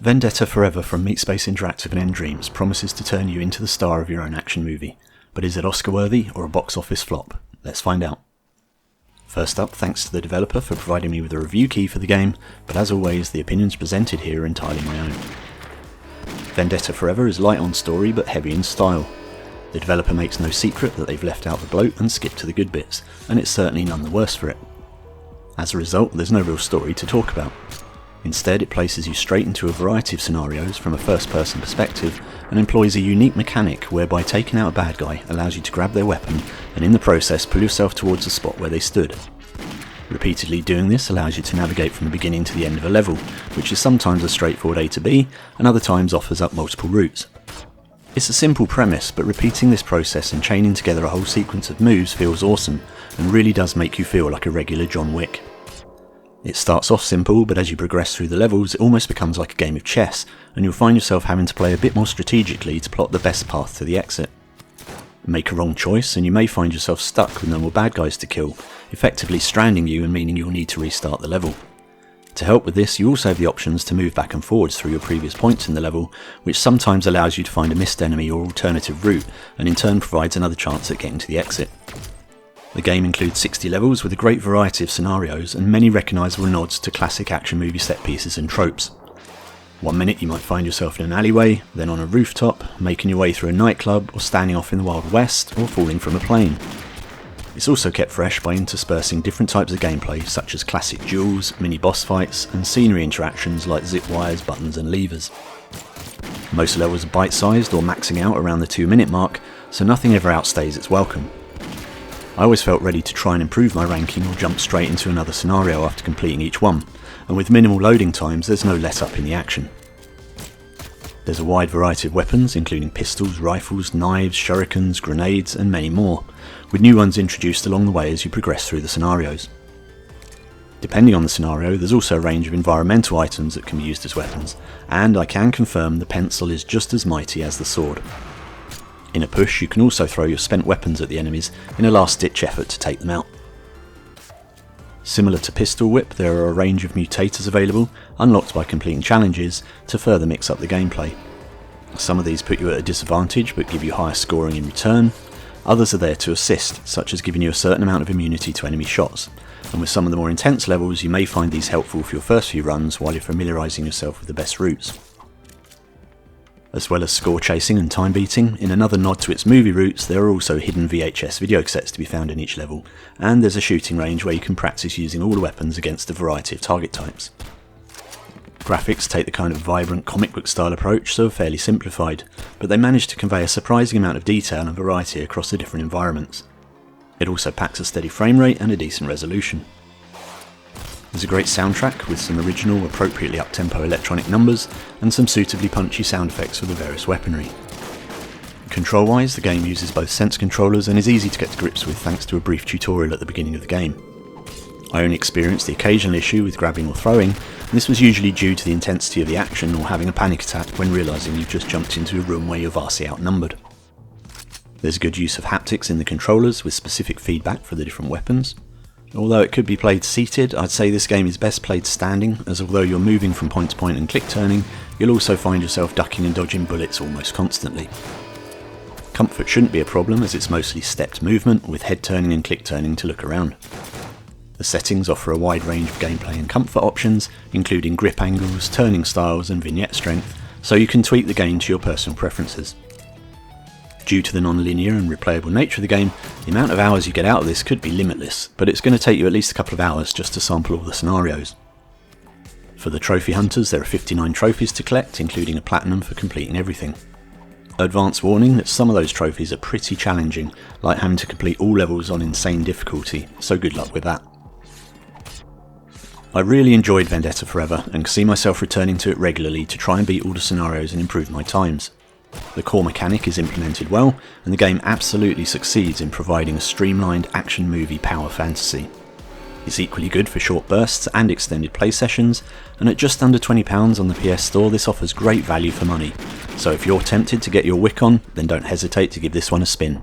Vendetta Forever from MeatSpace Interactive and nDreams promises to turn you into the star of your own action movie, but is it Oscar-worthy or a box office flop? Let's find out. First up, thanks to the developer for providing me with a review key for the game, but as always, the opinions presented here are entirely my own. Vendetta Forever is light on story but heavy in style. The developer makes no secret that they've left out the bloat and skipped to the good bits, and it's certainly none the worse for it. As a result, there's no real story to talk about. Instead, it places you straight into a variety of scenarios from a first-person perspective and employs a unique mechanic whereby taking out a bad guy allows you to grab their weapon and in the process pull yourself towards the spot where they stood. Repeatedly doing this allows you to navigate from the beginning to the end of a level, which is sometimes a straightforward A to B and other times offers up multiple routes. It's a simple premise, but repeating this process and chaining together a whole sequence of moves feels awesome and really does make you feel like a regular John Wick. It starts off simple, but as you progress through the levels it almost becomes like a game of chess, and you'll find yourself having to play a bit more strategically to plot the best path to the exit. Make a wrong choice and you may find yourself stuck with no more bad guys to kill, effectively stranding you and meaning you'll need to restart the level. To help with this, you also have the options to move back and forwards through your previous points in the level, which sometimes allows you to find a missed enemy or alternative route, and in turn provides another chance at getting to the exit. The game includes 60 levels with a great variety of scenarios and many recognisable nods to classic action movie set pieces and tropes. One minute you might find yourself in an alleyway, then on a rooftop, making your way through a nightclub, or standing off in the Wild West, or falling from a plane. It's also kept fresh by interspersing different types of gameplay such as classic duels, mini boss fights, and scenery interactions like zip wires, buttons and levers. Most levels are bite-sized or maxing out around the 2-minute mark, so nothing ever outstays its welcome. I always felt ready to try and improve my ranking or jump straight into another scenario after completing each one, and with minimal loading times there's no let up in the action. There's a wide variety of weapons including pistols, rifles, knives, shurikens, grenades and many more, with new ones introduced along the way as you progress through the scenarios. Depending on the scenario, there's also a range of environmental items that can be used as weapons, and I can confirm the pencil is just as mighty as the sword. In a push, you can also throw your spent weapons at the enemies in a last-ditch effort to take them out. Similar to Pistol Whip, there are a range of Mutators available, unlocked by completing challenges, to further mix up the gameplay. Some of these put you at a disadvantage but give you higher scoring in return. Others are there to assist, such as giving you a certain amount of immunity to enemy shots, and with some of the more intense levels you may find these helpful for your first few runs while you're familiarising yourself with the best routes. As well as score chasing and time beating, in another nod to its movie roots there are also hidden VHS video cassettes to be found in each level, and there's a shooting range where you can practice using all the weapons against a variety of target types. Graphics take the kind of vibrant comic book style approach, so are fairly simplified, but they manage to convey a surprising amount of detail and variety across the different environments. It also packs a steady frame rate and a decent resolution. There's a great soundtrack with some original, appropriately up-tempo electronic numbers and some suitably punchy sound effects for the various weaponry. Control-wise, the game uses both sense controllers and is easy to get to grips with thanks to a brief tutorial at the beginning of the game. I only experienced the occasional issue with grabbing or throwing, and this was usually due to the intensity of the action or having a panic attack when realising you've just jumped into a room where you're vastly outnumbered. There's good use of haptics in the controllers with specific feedback for the different weapons. Although it could be played seated, I'd say this game is best played standing, as although you're moving from point to point and click turning, you'll also find yourself ducking and dodging bullets almost constantly. Comfort shouldn't be a problem as it's mostly stepped movement with head turning and click turning to look around. The settings offer a wide range of gameplay and comfort options, including grip angles, turning styles and vignette strength, so you can tweak the game to your personal preferences. Due to the non-linear and replayable nature of the game, the amount of hours you get out of this could be limitless, but it's going to take you at least a couple of hours just to sample all the scenarios. For the trophy hunters, there are 59 trophies to collect, including a platinum for completing everything. Advance warning that some of those trophies are pretty challenging, like having to complete all levels on insane difficulty, so good luck with that. I really enjoyed Vendetta Forever and can see myself returning to it regularly to try and beat all the scenarios and improve my times. The core mechanic is implemented well, and the game absolutely succeeds in providing a streamlined action movie power fantasy. It's equally good for short bursts and extended play sessions, and at just under £20 on the PS Store this offers great value for money, so if you're tempted to get your wick on, then don't hesitate to give this one a spin.